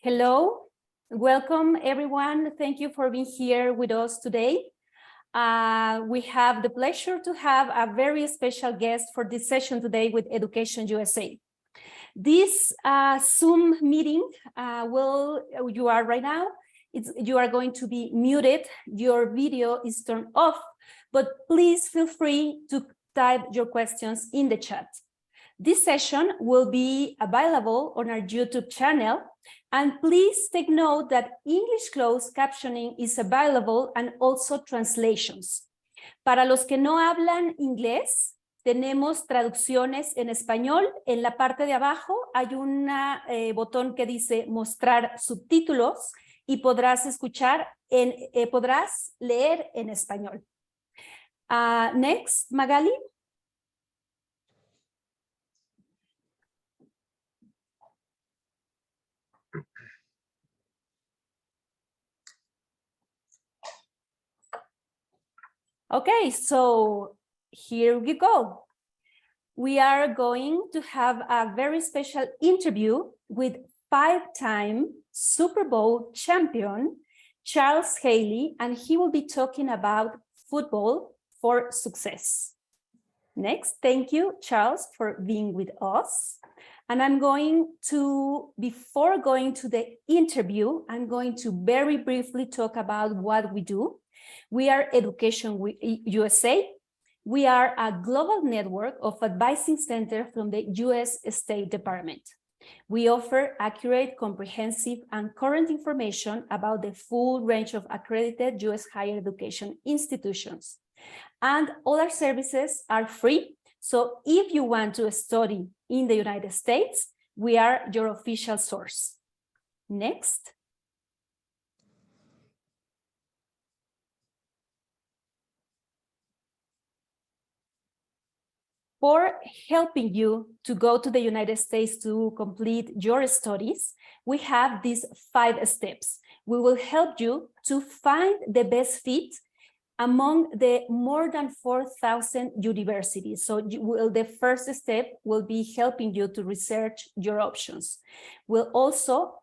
Hello, welcome everyone. Thank you for being here with us today. We have the pleasure to have a very special guest for this session today with Education USA. This Zoom meeting you are right now, you are going to be muted. Your video is turned off, but please feel free to type your questions in the chat. This session will be available on our YouTube channel, and please take note that English closed captioning is available and also translations. Para los que no hablan inglés, tenemos traducciones en español. En la parte de abajo hay un botón que dice mostrar subtítulos y podrás leer en español. Next, Magali. Okay, so here we go. We are going to have a very special interview with five-time Super Bowl champion, Charles Haley, and he will be talking about football for success. Next, thank you, Charles, for being with us. And I'm going to, before going to the interview, I'm going to very briefly talk about what we do. We are Education USA. We are a global network of advising centers from the US State Department. We offer accurate, comprehensive, and current information about the full range of accredited US higher education institutions. And all our services are free. So if you want to study in the United States, we are your official source. Next. For helping you to go to the United States to complete your studies, we have these 5 steps. We will help you to find the best fit among the more than 4,000 universities. So the first step will be helping you to research your options. We'll also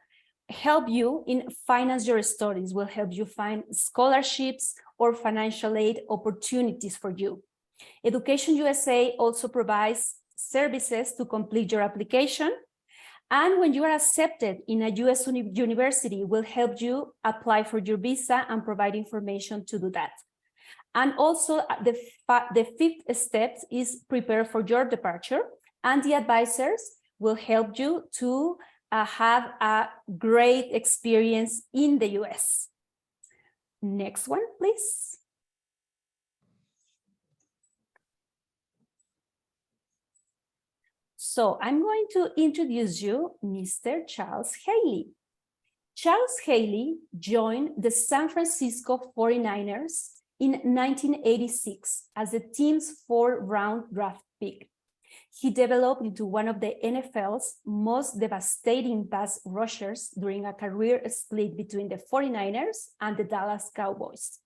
help you in finance your studies. We'll help you find scholarships or financial aid opportunities for you. Education USA also provides services to complete your application. And when you are accepted in a US university, we'll help you apply for your visa and provide information to do that. And also the 5th step is prepare for your departure. And the advisors will help you to have a great experience in the US. Next one, please. So I'm going to introduce you Mr. Charles Haley. Charles Haley joined the San Francisco 49ers in 1986 as the team's 4th-round draft pick. He developed into one of the NFL's most devastating pass rushers during a career split between the 49ers and the Dallas Cowboys.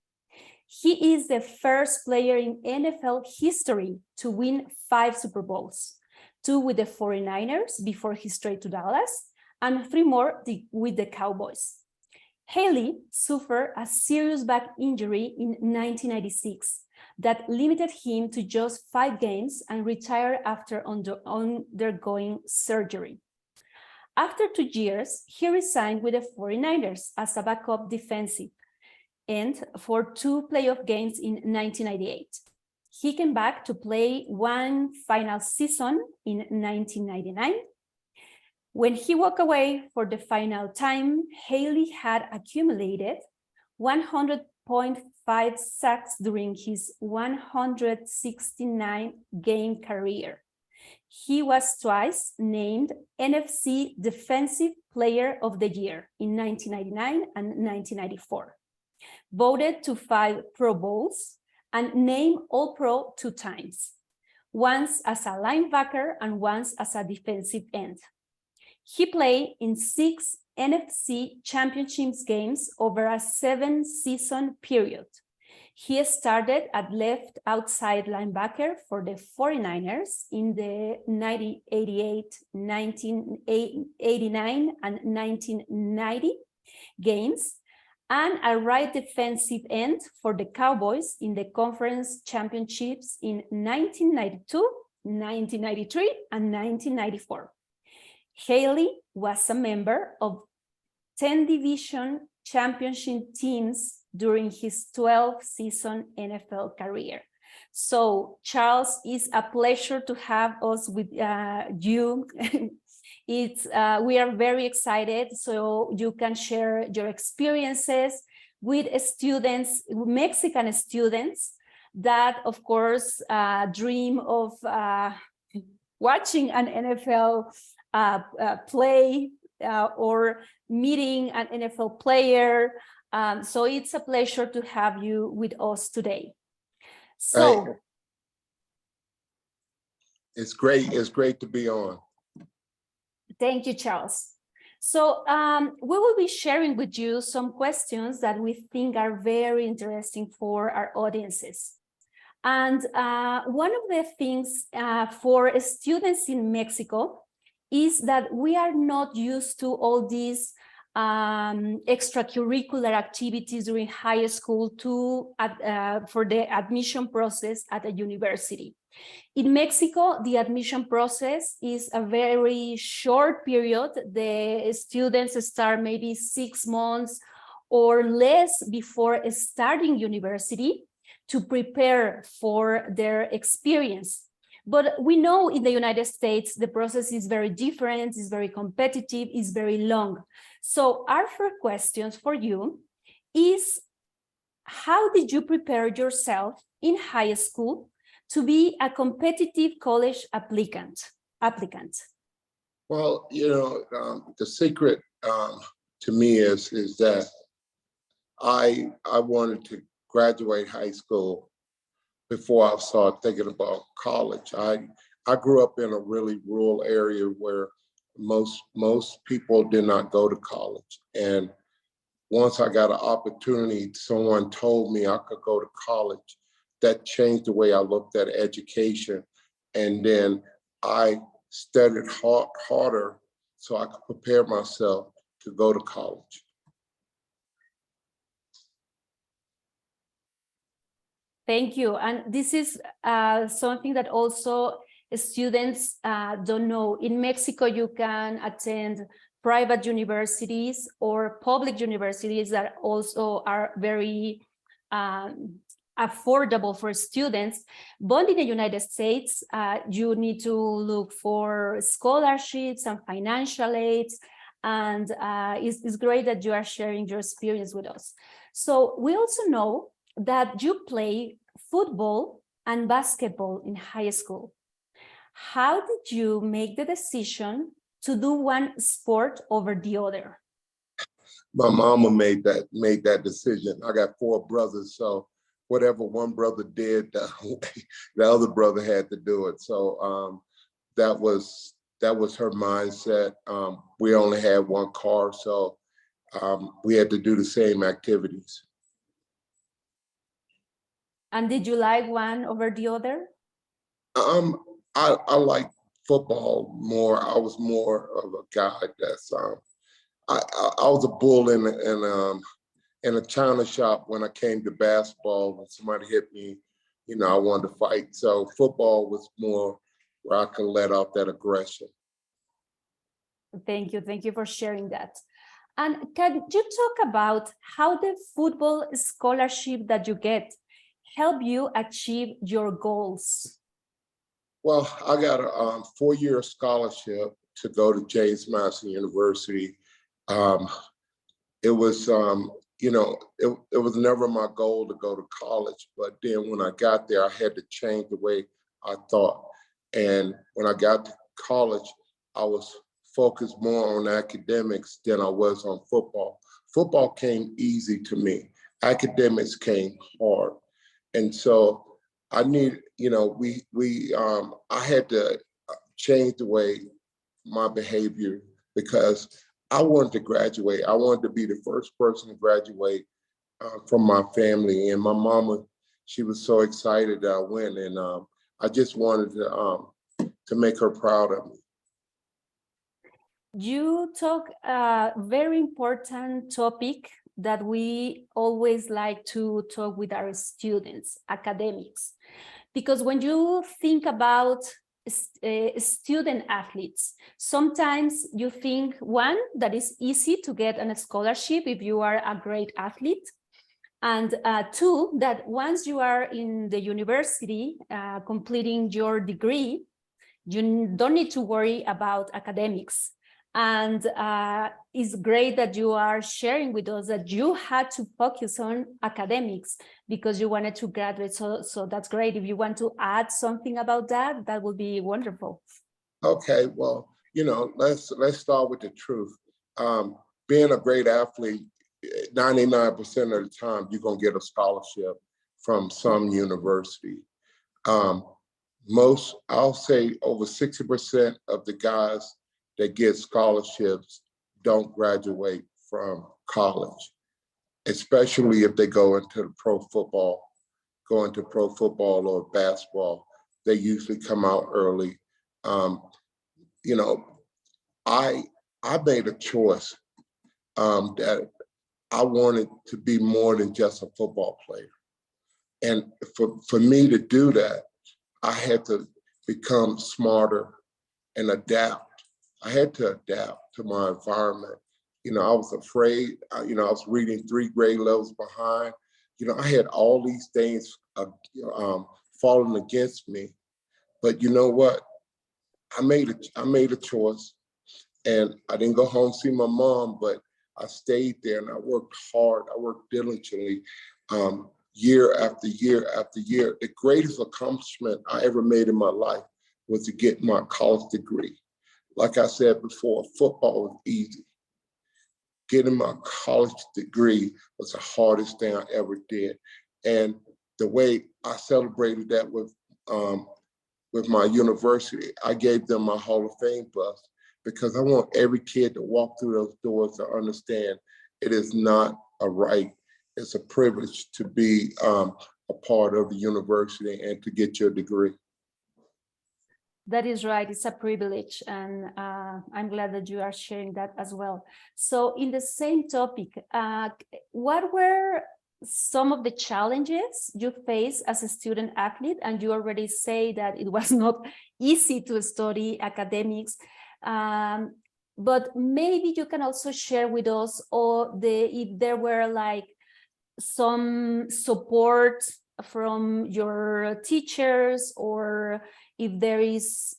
He is the first player in NFL history to win 5 Super Bowls. 2 with the 49ers before his trade to Dallas, and 3 more with the Cowboys. Haley suffered a serious back injury in 1996 that limited him to just 5 games and retired after undergoing surgery. After 2 years, he resigned with the 49ers as a backup defensive end for 2 playoff games in 1998. He came back to play 1 final season in 1999. When he walked away for the final time, Haley had accumulated 100.5 sacks during his 169-game career. He was twice named NFC Defensive Player of the Year in 1999 and 1994, voted to 5 Pro Bowls, and named All-Pro 2 times, once as a linebacker and once as a defensive end. He played in 6 NFC Championship games over a 7-season period. He started at left outside linebacker for the 49ers in the 1988, 1989, and 1990 games, and a right defensive end for the Cowboys in the conference championships in 1992, 1993, and 1994. Haley was a member of 10 division championship teams during his 12-season NFL career. So, Charles, it's a pleasure to have us with you. We are very excited, so you can share your experiences with students, Mexican students that, of course, dream of watching an NFL play or meeting an NFL player. So it's a pleasure to have you with us today. So hey, it's great. It's great to be on. thank you, Charles. So we will be sharing with you some questions that we think are very interesting for our audiences. And one of the things for students in Mexico is that we are not used to all these extracurricular activities during high school for the admission process at a university. In Mexico, the admission process is a very short period. The students start maybe 6 months or less before starting university to prepare for their experience. But we know in the United States, the process is very different, is very competitive, is very long. So our first questions for you is, how did you prepare yourself in high school to be a competitive college applicant? Well, the secret to me is that I wanted to graduate high school before I started thinking about college. I grew up in a really rural area where most people did not go to college. And once I got an opportunity, someone told me I could go to college. That changed the way I looked at education. And then I studied harder so I could prepare myself to go to college. Thank you. And this is something that also students don't know. In Mexico, you can attend private universities or public universities that also are very affordable for students. But in the United States, you need to look for scholarships and financial aids. And it's great that you are sharing your experience with us. So we also know that you play football and basketball in high school. How did you make the decision to do one sport over the other? My mama made that decision. I got 4 brothers, so whatever one brother did, the other brother had to do it. So that was her mindset. We only had one car, so we had to do the same activities. And did you like one over the other? I like football more. I was more of a guy that's I was a bull in a china shop when I came to basketball. When somebody hit me, I wanted to fight. So football was more where I could let off that aggression. Thank you for sharing that. And can you talk about how the football scholarship that you get help you achieve your goals? Well, I got a 4-year scholarship to go to James Madison University. It was, it was never my goal to go to college, but then when I got there, I had to change the way I thought. And when I got to college, I was focused more on academics than I was on football. Football came easy to me. Academics came hard. And so I need, I had to change the way my behavior, because I wanted to graduate. I wanted to be the first person to graduate from my family. And my mama, she was so excited that I went, and I just wanted to make her proud of me. You talk a very important topic that we always like to talk with our students, academics. Because when you think about student athletes, sometimes you think, one, that it's easy to get a scholarship if you are a great athlete. And two, that once you are in the university completing your degree, you don't need to worry about academics. And it's great that you are sharing with us that you had to focus on academics because you wanted to graduate. So that's great. If you want to add something about that, that would be wonderful. Okay, well, let's start with the truth. Being a great athlete, 99% of the time, you're gonna get a scholarship from some university. I'll say over 60% of the guys that get scholarships don't graduate from college, especially if they go into pro football or basketball. They usually come out early. I made a choice that I wanted to be more than just a football player. And for me to do that, I had to become smarter and adapt. I had to adapt to my environment. I was afraid. I was reading 3 grade levels behind. I had all these things falling against me. But you know what? I made a choice, and I didn't go home see my mom, but I stayed there and I worked hard. I worked diligently, year after year after year. The greatest accomplishment I ever made in my life was to get my college degree. Like I said before, football was easy. Getting my college degree was the hardest thing I ever did. And the way I celebrated that with my university, I gave them my Hall of Fame bus because I want every kid to walk through those doors to understand it is not a right, it's a privilege to be a part of the university and to get your degree. That is right. It's a privilege. And I'm glad that you are sharing that as well. So in the same topic, what were some of the challenges you faced as a student athlete? And you already say that it was not easy to study academics. But maybe you can also share with us if there were like some support from your teachers, or if there is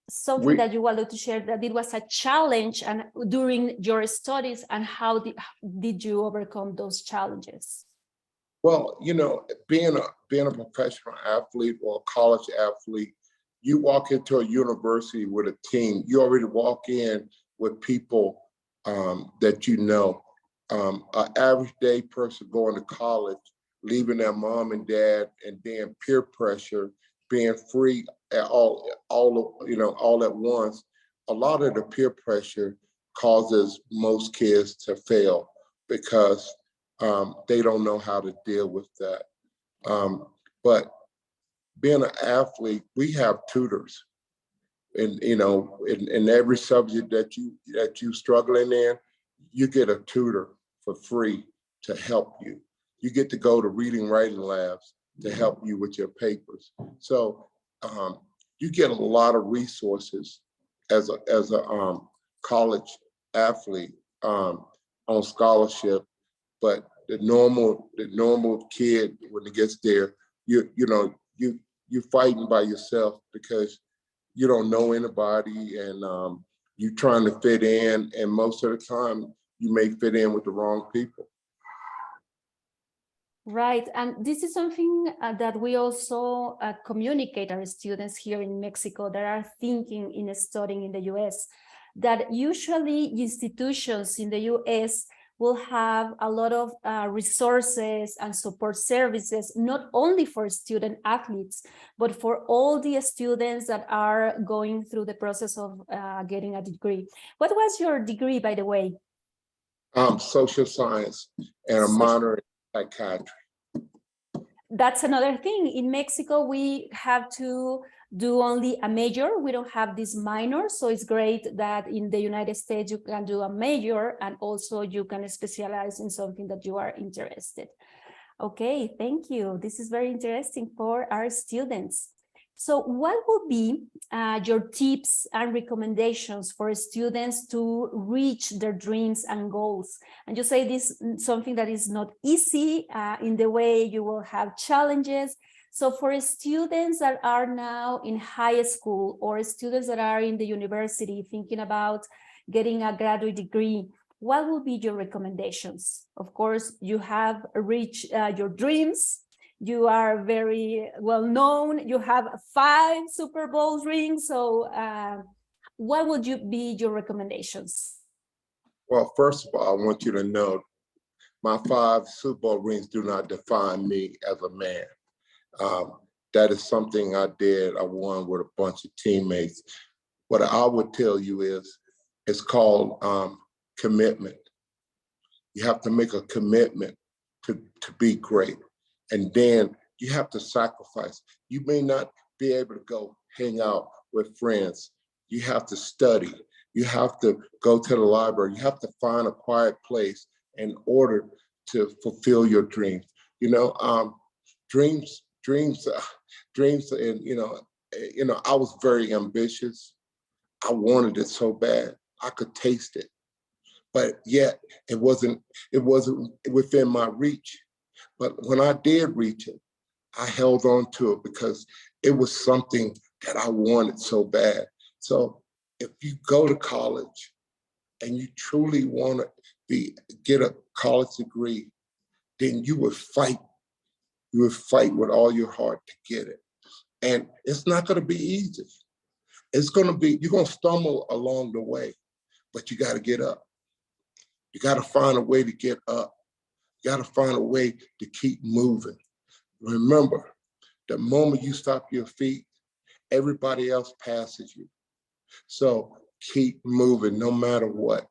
something that you wanted to share that it was a challenge and during your studies, and how did you overcome those challenges? Well, being a professional athlete or a college athlete, you walk into a university with a team. You already walk in with people that you know. An average day person going to college, leaving their mom and dad, and then peer pressure, being free at all at once. A lot of the peer pressure causes most kids to fail because they don't know how to deal with that. But being an athlete, we have tutors, and in every subject that you struggling in, you get a tutor for free to help you. You get to go to reading writing labs to help you with your papers. So you get a lot of resources as a college athlete on scholarship. But the normal kid, when it gets there, you're fighting by yourself because you don't know anybody, and you're trying to fit in, and most of the time you may fit in with the wrong people. Right, and this is something that we also communicate our students here in Mexico that are thinking in studying in the US, that usually institutions in the US will have a lot of resources and support services, not only for student athletes, but for all the students that are going through the process of getting a degree. What was your degree, by the way? Social science and a minor in psychiatry. That's another thing. In Mexico, we have to do only a major. We don't have this minor. So it's great that in the United States, you can do a major and also you can specialize in something that you are interested. Okay, thank you. This is very interesting for our students. So what would be your tips and recommendations for students to reach their dreams and goals? And you say this something that is not easy in the way you will have challenges. So for students that are now in high school or students that are in the university thinking about getting a graduate degree, what would be your recommendations? Of course, you have reached your dreams. You are very well known. You have 5 Super Bowl rings. So what would be your recommendations? Well, first of all, I want you to know my 5 Super Bowl rings do not define me as a man. That is something I did. I won with a bunch of teammates. What I would tell you is, it's called commitment. You have to make a commitment to be great. And then you have to sacrifice. You may not be able to go hang out with friends. You have to study. You have to go to the library. You have to find a quiet place in order to fulfill your dreams. You know, dreams, and I was very ambitious. I wanted it so bad. I could taste it, but yet it wasn't within my reach. But when I did reach it, I held on to it because it was something that I wanted so bad. So if you go to college and you truly want to get a college degree, then you would fight. You would fight with all your heart to get it. And it's not going to be easy. You're going to stumble along the way, but you got to get up. You got to find a way to get up. You got to find a way to keep moving. Remember, the moment you stop your feet, everybody else passes you. So keep moving no matter what.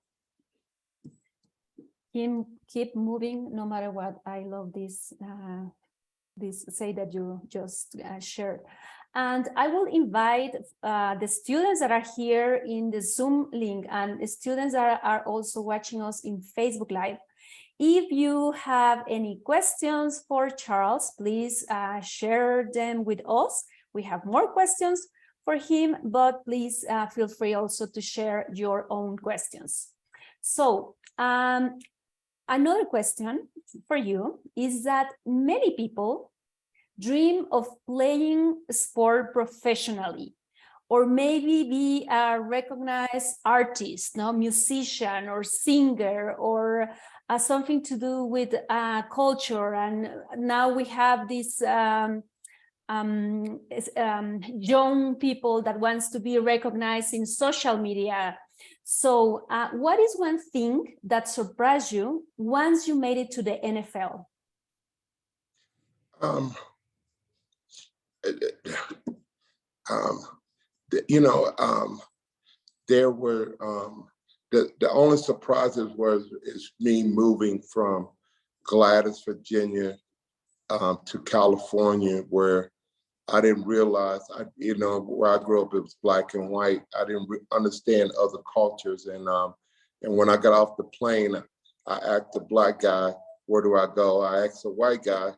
Keep moving no matter what. I love this say that you just shared. And I will invite the students that are here in the Zoom link and the students that are also watching us in Facebook Live. If you have any questions for Charles, please share them with us. We have more questions for him, but please feel free also to share your own questions. So another question for you is that many people dream of playing sport professionally, or maybe be a recognized artist, musician or singer, or something to do with culture. And now we have these young people that wants to be recognized in social media. So what is one thing that surprised you once you made it to the NFL? There were the only surprises is me moving from Gladys, Virginia, to California, where I didn't realize, where I grew up, it was black and white. I didn't understand other cultures, and when I got off the plane, I asked the black guy, "Where do I go?" I asked the white guy.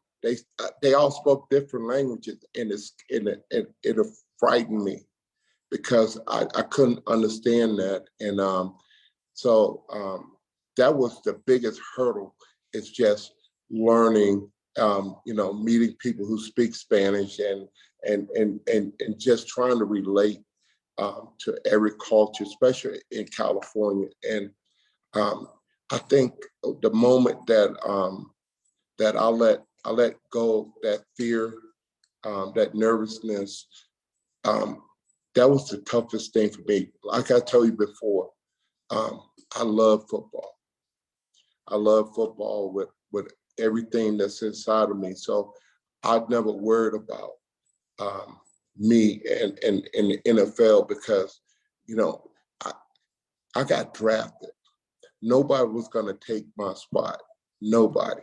They all spoke different languages, and it frightened me because I couldn't understand that, and so that was the biggest hurdle. It's just learning, meeting people who speak Spanish and just trying to relate to every culture, especially in California. And I think the moment that that I let go that fear, that nervousness, that was the toughest thing for me. Like I told you before, I love football. I love football with everything that's inside of me. So I've never worried about me and the NFL because, I got drafted. nobody was going to take my spot. Nobody.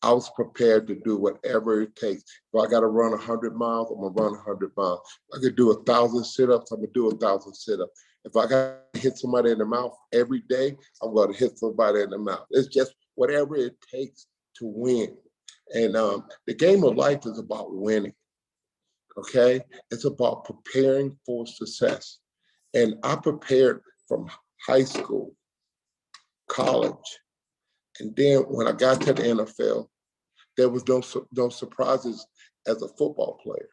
I was prepared to do whatever it takes. If I got to run 100 miles, I'm going to run 100 miles. If I could do 1,000 sit-ups, I'm going to do 1,000 sit-ups. If I got to hit somebody in the mouth every day, I'm going to hit somebody in the mouth. It's just whatever it takes to win. And the game of life is about winning, okay? It's about preparing for success. And I prepared from high school, college, and then when I got to the NFL, there was no surprises as a football player.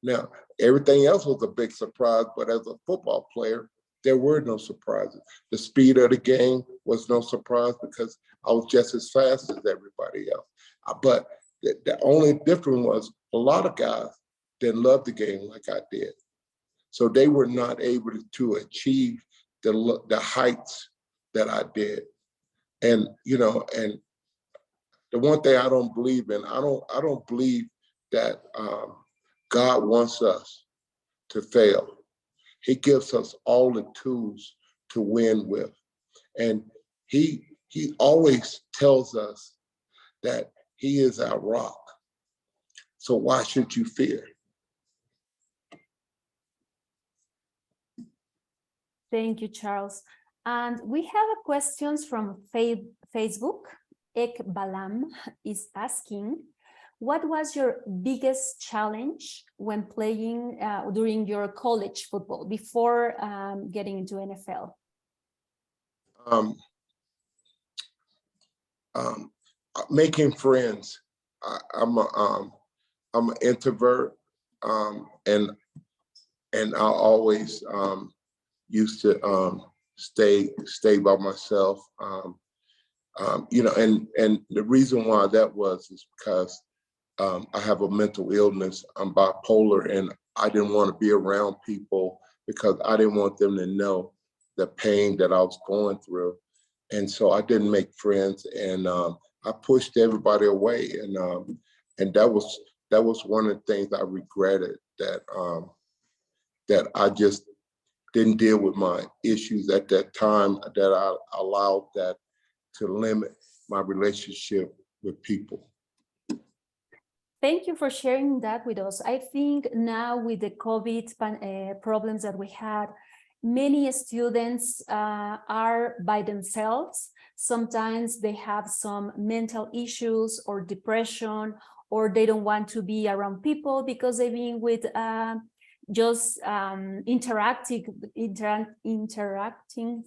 Now, everything else was a big surprise, but as a football player, there were no surprises. The speed of the game was no surprise because I was just as fast as everybody else. But the only difference was a lot of guys didn't love the game like I did. So they were not able to achieve the heights that I did. And, you know, and the one thing I don't believe in, I don't believe that God wants us to fail. He gives us all the tools to win with. And he always tells us that he is our rock. So why should you fear? Thank you, Charles. And we have a questions from Facebook. Ek Balam is asking, what was your biggest challenge when playing during your college football before getting into NFL? Making friends. I'm an introvert, and I always used to stay by myself. You know, and the reason why that was is because I have a mental illness. I'm bipolar, and I didn't want to be around people because I didn't want them to know the pain that I was going through. And so I didn't make friends, and I pushed everybody away. And that was one of the things I regretted, that I just didn't deal with my issues at that time, that I allowed that to limit my relationship with people. Thank you for sharing that with us. I think now with the COVID problems that we had, many students are by themselves. Sometimes they have some mental issues or depression, or they don't want to be around people because they've been with just interacting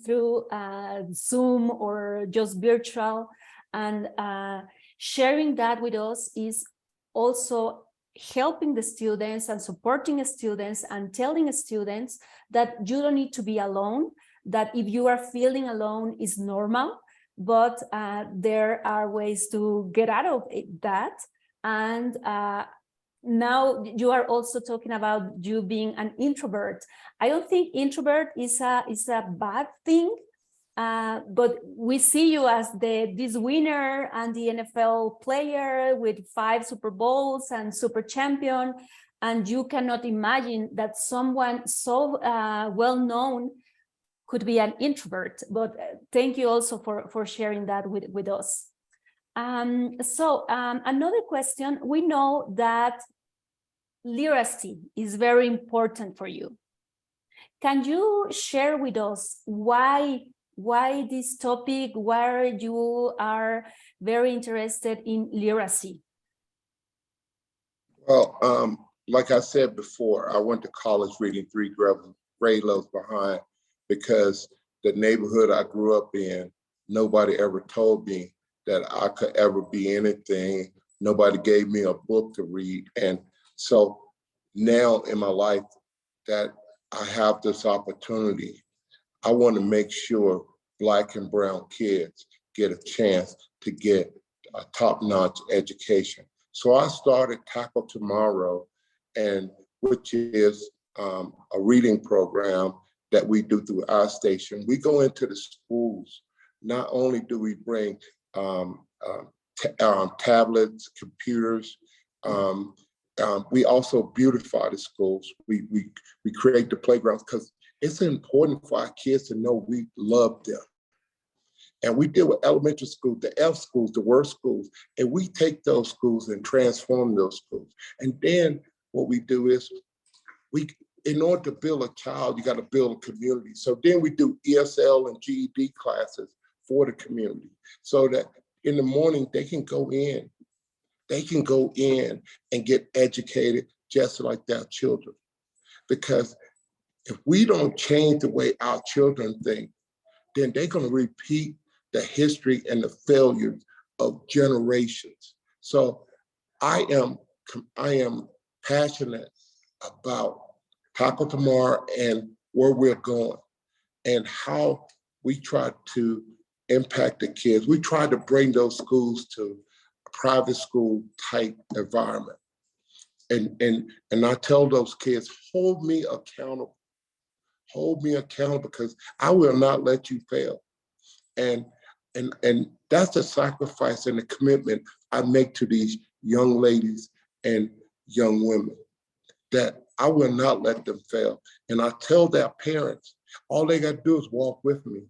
through Zoom or just virtual. And sharing that with us is also helping the students and supporting students and telling students that you don't need to be alone, that if you are feeling alone is normal, but there are ways to get out of that. And now you are also talking about you being an introvert. I don't think introvert is a bad thing, but we see you as this winner and the NFL player with 5 Super Bowls and super champion, and you cannot imagine that someone so well-known could be an introvert. But thank you also for sharing that with us. Another question, we know that literacy is very important for you. Can you share with us why this topic, why you are very interested in literacy? Well, like I said before, I went to college reading 3 grade levels behind because the neighborhood I grew up in, nobody ever told me that I could ever be anything. Nobody gave me a book to read. And so now in my life that I have this opportunity, I want to make sure Black and brown kids get a chance to get a top-notch education. So I started Tackle Tomorrow, and which is a reading program that we do through our station. We go into the schools. Not only do we bring tablets, computers, we also beautify the schools. We create the playgrounds because it's important for our kids to know we love them. And we deal with elementary schools, the F schools, the worst schools, and we take those schools and transform those schools. And then what we do is in order to build a child, you got to build a community. So then we do ESL and GED classes for the community so that in the morning they can go in and get educated just like their children. Because if we don't change the way our children think, then they're going to repeat the history and the failures of generations. So I am passionate about Tackle Tomorrow and where we're going and how we try to impact the kids. We try to bring those schools to a private school type environment. And I tell those kids, hold me accountable because I will not let you fail. And that's the sacrifice and the commitment I make to these young ladies and young women, that I will not let them fail. And I tell their parents, all they got to do is walk with me.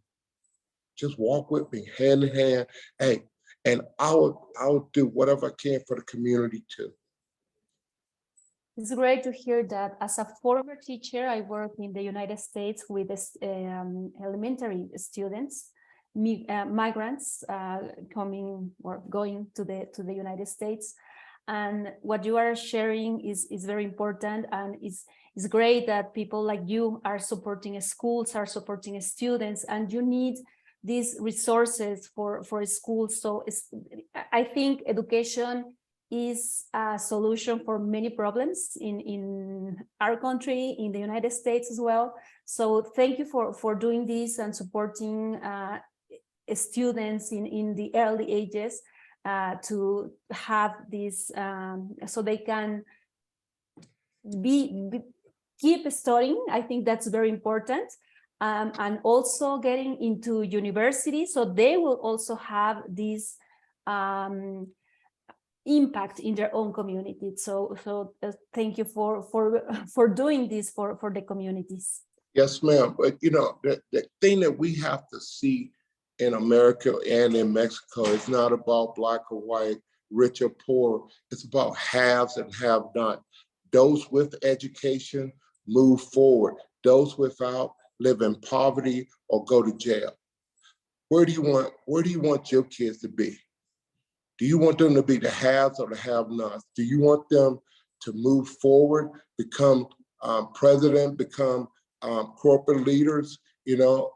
Just walk with me, hand in hand. Hey, and I will do whatever I can for the community too. It's great to hear that. As a former teacher, I work in the United States with elementary students, migrants coming or going to the United States. And what you are sharing is very important, and it's great that people like you are supporting schools, are supporting students, and you need these resources for schools. So I think education is a solution for many problems in our country, in the United States as well. So thank you for doing this and supporting students in the early ages to have this, so they can keep studying. I think that's very important. And also getting into university, so they will also have this impact in their own community. So thank you for doing this for the communities. Yes, ma'am. But you know, the thing that we have to see in America and in Mexico is not about black or white, rich or poor. It's about haves and have not. Those with education move forward. Those without live in poverty or go to jail. Where do you want your kids to be? Do you want them to be the haves or the have-nots? Do you want them to move forward, become president, become corporate leaders, you know,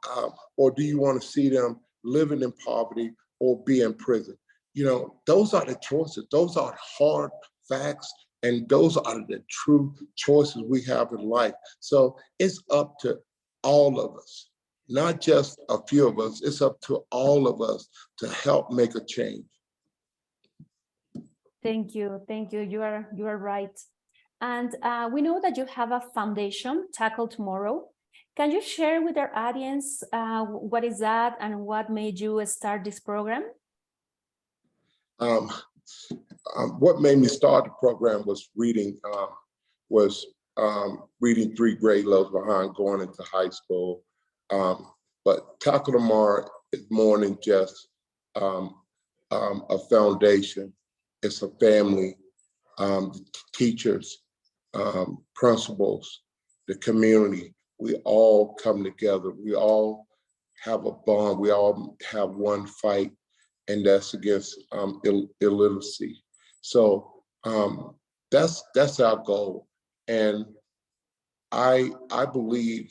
or do you want to see them living in poverty or be in prison? You know, those are the choices. Those are hard facts, and those are the true choices we have in life. So it's up to all of us, not just a few of us. It's up to all of us to help make a change. Thank you. You are right. And we know that you have a foundation, Tackle Tomorrow. Can you share with our audience what is that and what made you start this program? What made me start the program was reading reading 3 grade levels behind going into high school. But Tackle Tomorrow is more than just a foundation. It's a family, teachers, principals, the community. We all come together. We all have a bond. We all have one fight, and that's against illiteracy. So that's our goal. And I believe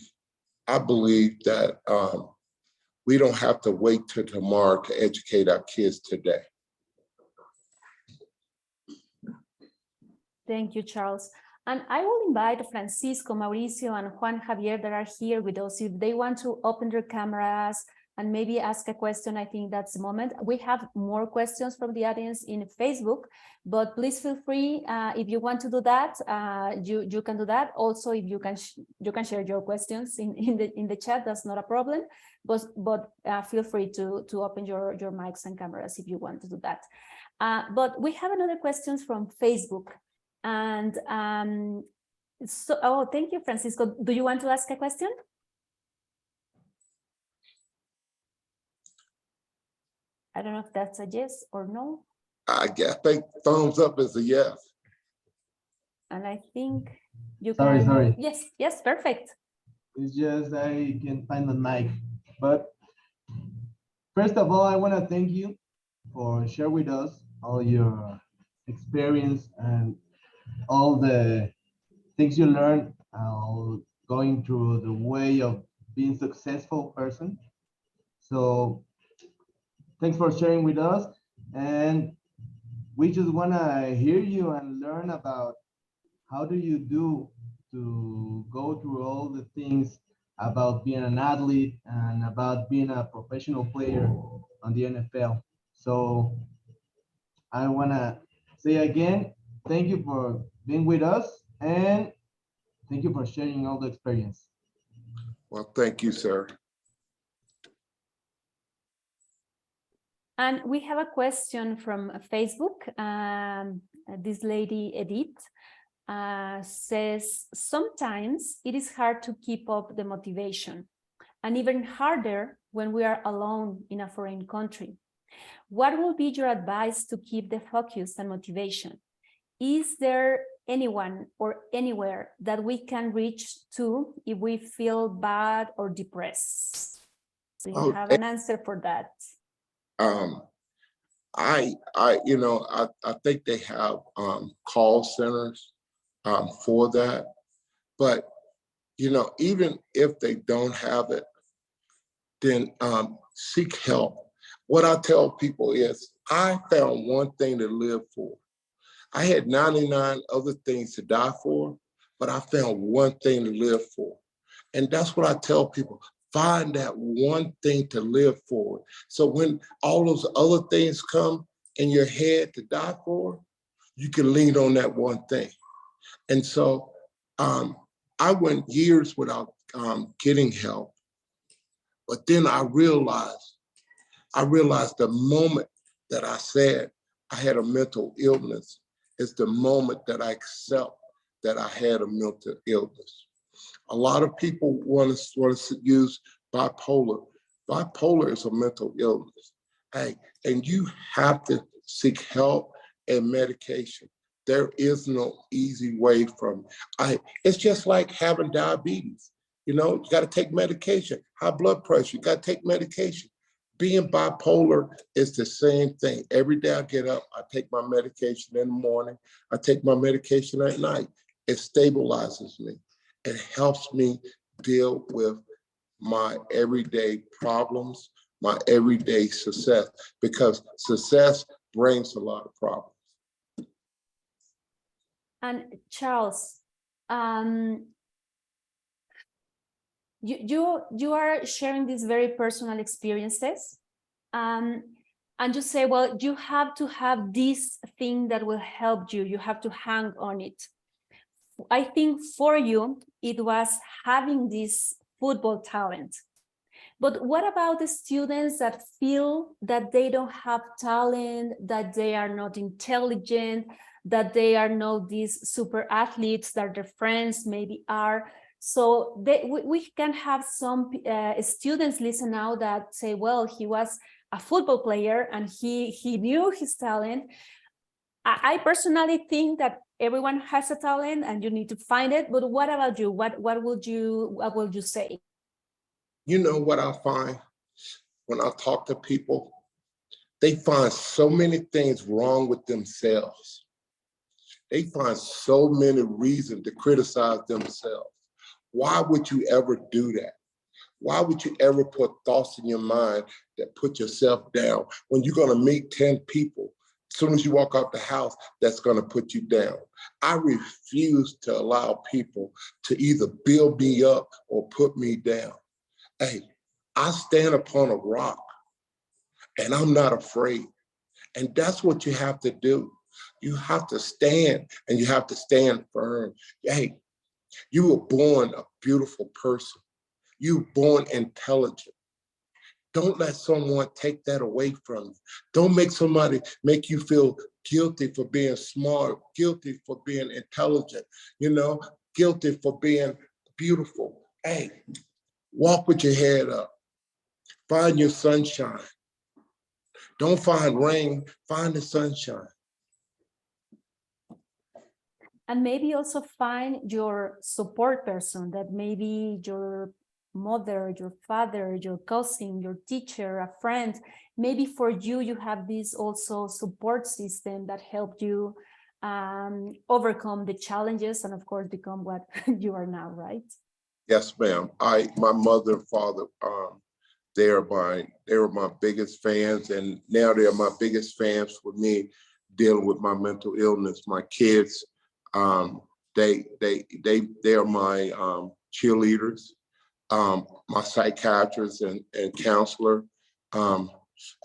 that we don't have to wait till tomorrow to educate our kids today. Thank you, Charles. And I will invite Francisco, Mauricio, and Juan Javier that are here with us. If they want to open their cameras and maybe ask a question, I think that's the moment. We have more questions from the audience in Facebook, but please feel free if you want to do that. You can do that. Also, if you can share your questions in the chat. That's not a problem. But feel free to open your mics and cameras if you want to do that. But we have another questions from Facebook. And thank you, Francisco. Do you want to ask a question? I don't know if that's a yes or no. I think thumbs up is a yes. And I think you Sorry, can. sorry. Yes, yes, perfect. It's just I can find the mic. But first of all, I want to thank you for sharing with us all your experience and all the things you learned going through the way of being successful person. So thanks for sharing with us. And we just want to hear you and learn about how do you do to go through all the things about being an athlete and about being a professional player on the NFL. So I want to say again, thank you for being with us and thank you for sharing all the experience. Well, thank you, sir. And we have a question from Facebook. This lady, Edith, says, sometimes it is hard to keep up the motivation, and even harder when we are alone in a foreign country. What will be your advice to keep the focus and motivation? Is there anyone or anywhere that we can reach to if we feel bad or depressed? Do you have an answer for that? I think they have call centers for that. But, even if they don't have it, then seek help. What I tell people is I found one thing to live for. I had 99 other things to die for, but I found one thing to live for. And that's what I tell people. Find that one thing to live for. So when all those other things come in your head to die for, you can lean on that one thing. And so I went years without getting help. But then I realized the moment that I said I had a mental illness is the moment that I accept that I had a mental illness. A lot of people want to use bipolar. Bipolar is a mental illness. Hey, and you have to seek help and medication. There is no easy way from it. It's just like having diabetes. You got to take medication. High blood pressure, you got to take medication. Being bipolar is the same thing. Every day I get up, I take my medication in the morning, I take my medication at night. It stabilizes me. It helps me deal with my everyday problems, my everyday success, because success brings a lot of problems. And Charles, you are sharing these very personal experiences, and you say, well, you have to have this thing that will help you. You have to hang on it. I think for you, it was having this football talent. But what about the students that feel that they don't have talent, that they are not intelligent, that they are not these super athletes that their friends maybe are? So we can have some students listen now that say, well, he was a football player and he knew his talent. I personally think that everyone has a talent and you need to find it. But what about you? What would you say? You know what I find when I talk to people? They find so many things wrong with themselves. They find so many reasons to criticize themselves. Why would you ever do that? Why would you ever put thoughts in your mind that put yourself down when you're going to meet 10 people? As soon as you walk out the house, that's going to put you down. I refuse to allow people to either build me up or put me down. Hey, I stand upon a rock and I'm not afraid. And that's what you have to do. You have to stand and you have to stand firm. Hey, you were born a beautiful person. You were born intelligent. Don't let someone take that away from you. Don't make somebody make you feel guilty for being smart, guilty for being intelligent, guilty for being beautiful. Hey, walk with your head up. Find your sunshine. Don't find rain, find the sunshine. And maybe also find your support person, that maybe your mother, your father, your cousin, your teacher, a friend. Maybe for you, you have this also support system that helped you overcome the challenges and of course become what you are now, right? Yes, ma'am. My mother and father, they were my biggest fans, and now they're my biggest fans for me dealing with my mental illness. My kids, they are my cheerleaders, my psychiatrist and counselor.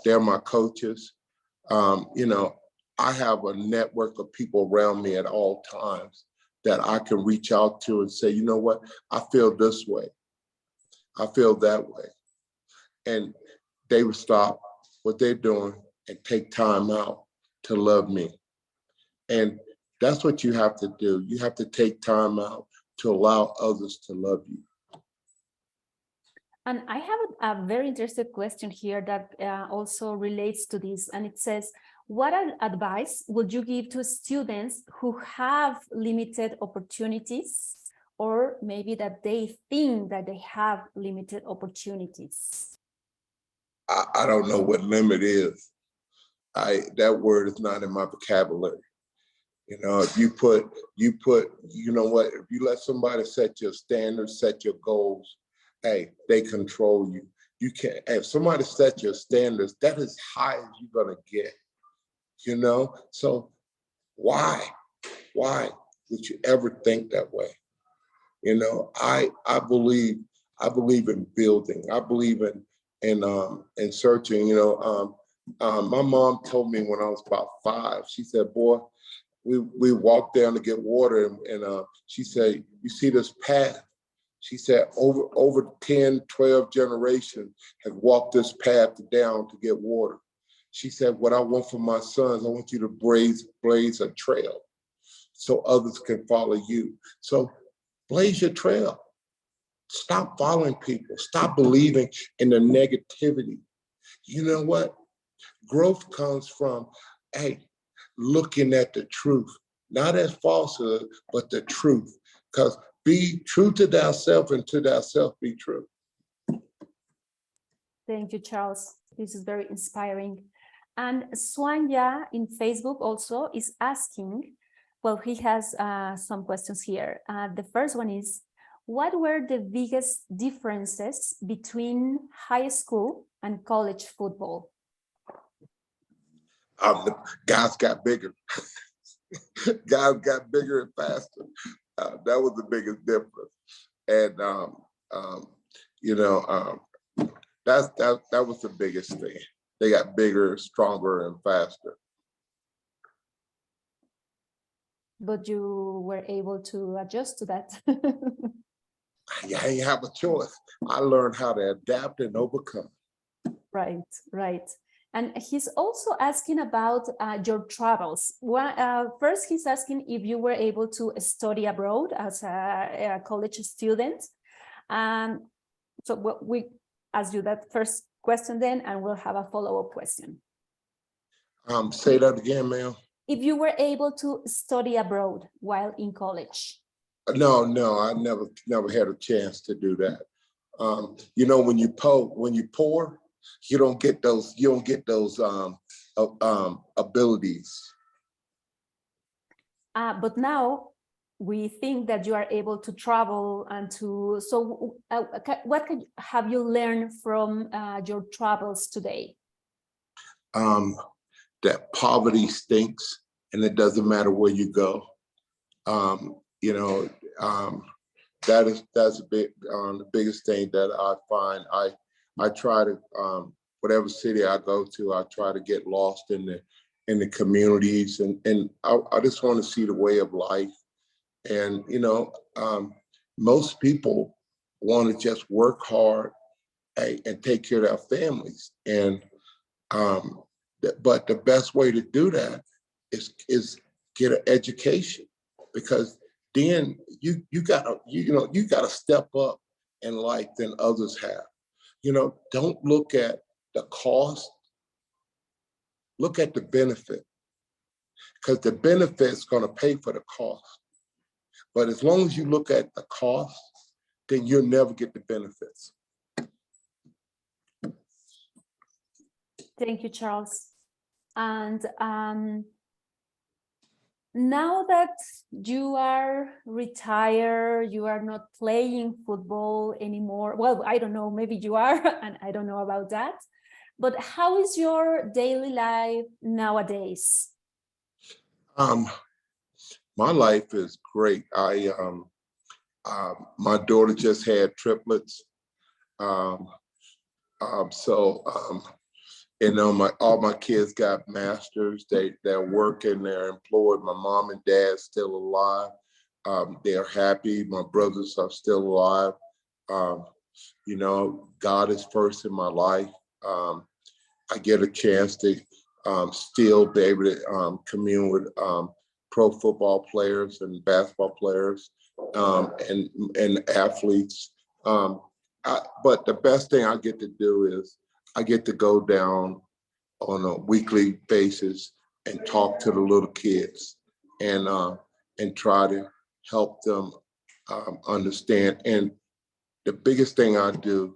They're my coaches. You know, I have a network of people around me at all times that I can reach out to and say, you know what, I feel this way. I feel that way. And they would stop what they're doing and take time out to love me. And that's what you have to do. You have to take time out to allow others to love you. And I have a very interesting question here that also relates to this. And it says, what advice would you give to students who have limited opportunities, or maybe that they think that they have limited opportunities? I don't know what limit is. That word is not in my vocabulary. You know, if you put, you know what, if you let somebody set your standards, set your goals, hey, they control you. You can't, if somebody set your standards, that is high as you're gonna get, you know? So why would you ever think that way? You know, I believe in building. I believe in searching, you know. My mom told me when I was about 5, she said, boy, we walked down to get water, and she said, you see this path? She said, over 10, 12 generations have walked this path down to get water. She said, what I want for my sons, I want you to blaze a trail so others can follow you. So blaze your trail. Stop following people. Stop believing in the negativity. You know what? Growth comes from, hey, looking at the truth, not as falsehood, but the truth. Because be true to thyself, and to thyself be true. Thank you, Charles. This is very inspiring. And Swanya in Facebook also is asking, well, he has some questions here. The first one is, what were the biggest differences between high school and college football? The guys got bigger. Guys got bigger and faster. That was the biggest difference. And you know, that was the biggest thing. They got bigger, stronger, and faster. But you were able to adjust to that. I ain't have a choice. I learned how to adapt and overcome. Right, right. And he's also asking about your travels. First, he's asking if you were able to study abroad as a college student. So we ask you that first question then, and we'll have a follow-up question. Say that again, ma'am. If you were able to study abroad while in college. No, I never had a chance to do that. You know, when you pour, you don't get those abilities. But now we think that you are able to travel and to, so what have you learned from your travels today? That poverty stinks, and it doesn't matter where you go. You know, that's a big, the biggest thing that I find. I try to, whatever city I go to, I try to get lost in the communities, and I just want to see the way of life. And you know, most people want to just work hard and take care of their families, and but the best way to do that is get an education, because then you gotta step up in life than others have. You know, don't look at the cost, look at the benefit, because the benefit's going to pay for the cost. But as long as you look at the cost, then you'll never get the benefits. Thank you, Charles. And now that you are retired, you are not playing football anymore. Well, I don't know, maybe you are, and I don't know about that. But how is your daily life nowadays? My life is great. My daughter just had triplets. All my kids got masters. They're working, they're employed. My mom and dad still alive. They're happy. My brothers are still alive. God is first in my life. I get a chance to still be able to commune with pro football players and basketball players and athletes. But the best thing I get to do is I get to go down on a weekly basis and talk to the little kids and try to help them understand. And the biggest thing I do,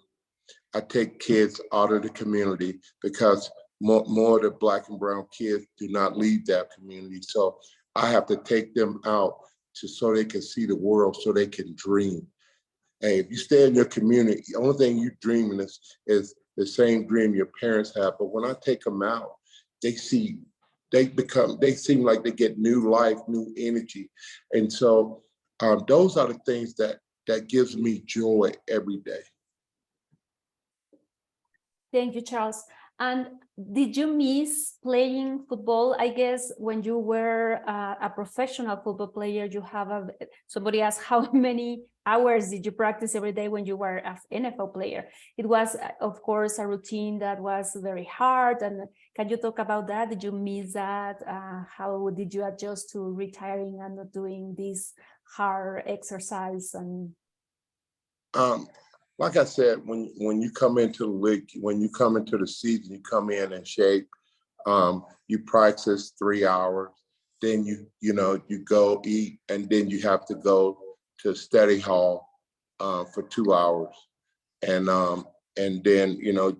I take kids out of the community, because more of the Black and brown kids do not leave that community. So I have to take them out so they can see the world, so they can dream. Hey, if you stay in your community, the only thing you dreaming is the same dream your parents have. But when I take them out, they seem like they get new life, new energy. And so those are the things that gives me joy every day. Thank you, Charles. And did you miss playing football? I guess when you were a professional football player, you have somebody asked how many hours did you practice every day when you were an NFL player? It was, of course, a routine that was very hard. And can you talk about that? Did you miss that? How did you adjust to retiring and not doing this hard exercise? And like I said, when you come into the league, when you come into the season, you come in shape. You practice 3 hours, then you go eat, and then you have to go to study hall for 2 hours, and then you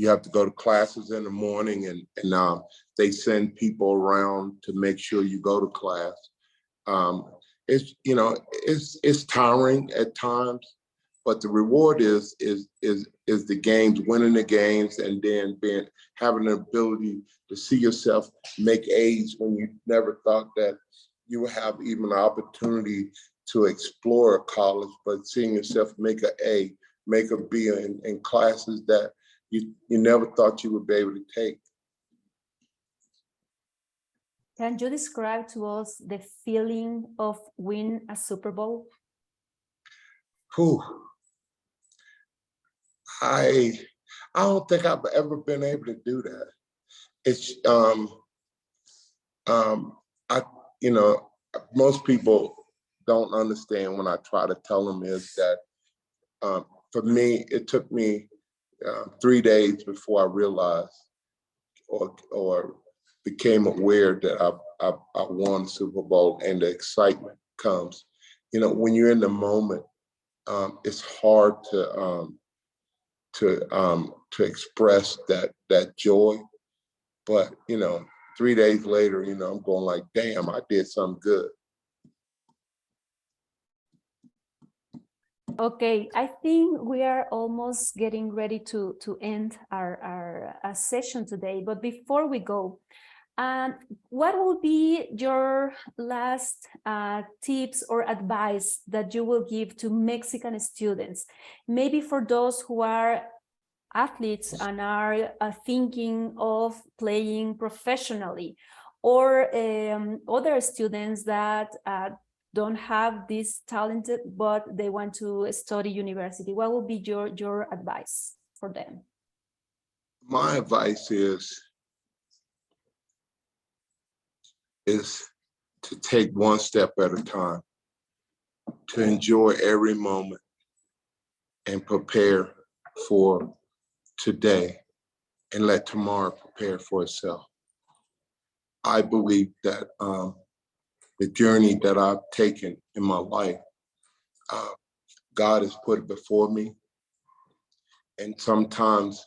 have to go to classes in the morning, and they send people around to make sure you go to class. It's tiring at times. But the reward is the games, winning the games, and then having the ability to see yourself make A's when you never thought that you would have even an opportunity to explore a college, but seeing yourself make an A, make a B in classes that you never thought you would be able to take. can you describe to us the feeling of winning a Super Bowl? Whew. I don't think I've ever been able to do that. It's most people don't understand when I try to tell them is that for me, it took me 3 days before I realized or became aware that I won the Super Bowl, and the excitement comes. When you're in the moment, it's hard to express that joy, but 3 days later, I'm going like, damn, I did something good. Okay, I think we are almost getting ready to end our session today. But before we go, what will be your last tips or advice that you will give to Mexican students? Maybe for those who are athletes and are thinking of playing professionally, or other students that don't have this talent, but they want to study university. What would be your advice for them? My advice is to take one step at a time, to enjoy every moment and prepare for today and let tomorrow prepare for itself. I believe that the journey that I've taken in my life, God has put it before me. And sometimes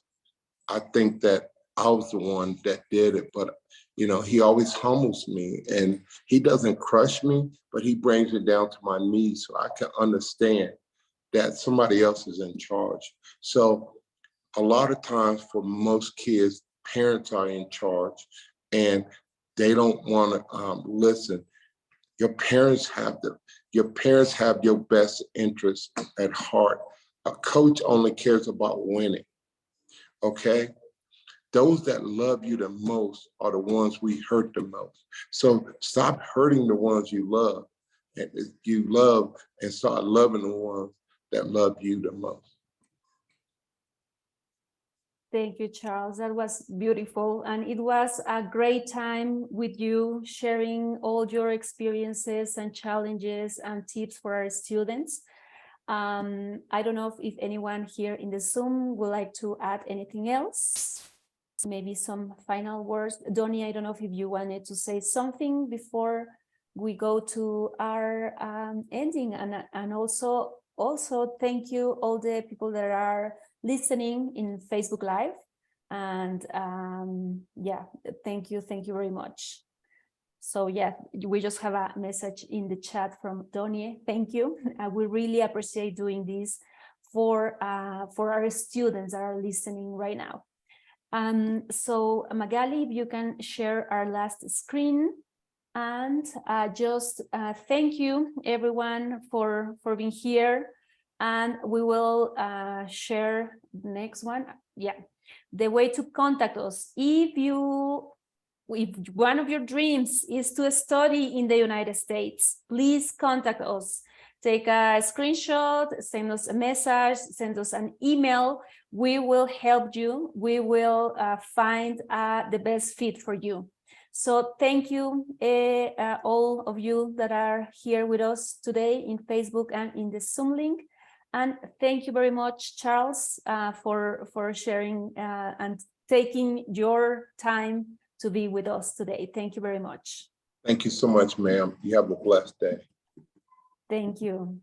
I think that I was the one that did it, but he always humbles me, and he doesn't crush me, but he brings it down to my knees so I can understand that somebody else is in charge. So a lot of times for most kids, parents are in charge and they don't want to listen. Your parents have your best interest at heart. A coach only cares about winning, okay? Those that love you the most are the ones we hurt the most. So stop hurting the ones you love and start loving the ones that love you the most. Thank you, Charles. That was beautiful. And it was a great time with you, sharing all your experiences and challenges and tips for our students. I don't know if anyone here in the Zoom would like to add anything else. Maybe some final words. Donnie, I don't know if you wanted to say something before we go to our ending. And also thank you all the people that are listening in Facebook Live. And yeah, thank you very much. So yeah, we just have a message in the chat from Donnie. Thank you. We really appreciate doing this for our students that are listening right now. So Magali, if you can share our last screen, and just thank you everyone for being here, and we will share the next one. Yeah, the way to contact us. If one of your dreams is to study in the United States, please contact us. Take a screenshot, send us a message, send us an email. We will help you. We will find the best fit for you. So thank you, all of you that are here with us today in Facebook and in the Zoom link. And thank you very much, Charles, for sharing and taking your time to be with us today. Thank you very much. Thank you so much, ma'am. You have a blessed day. Thank you.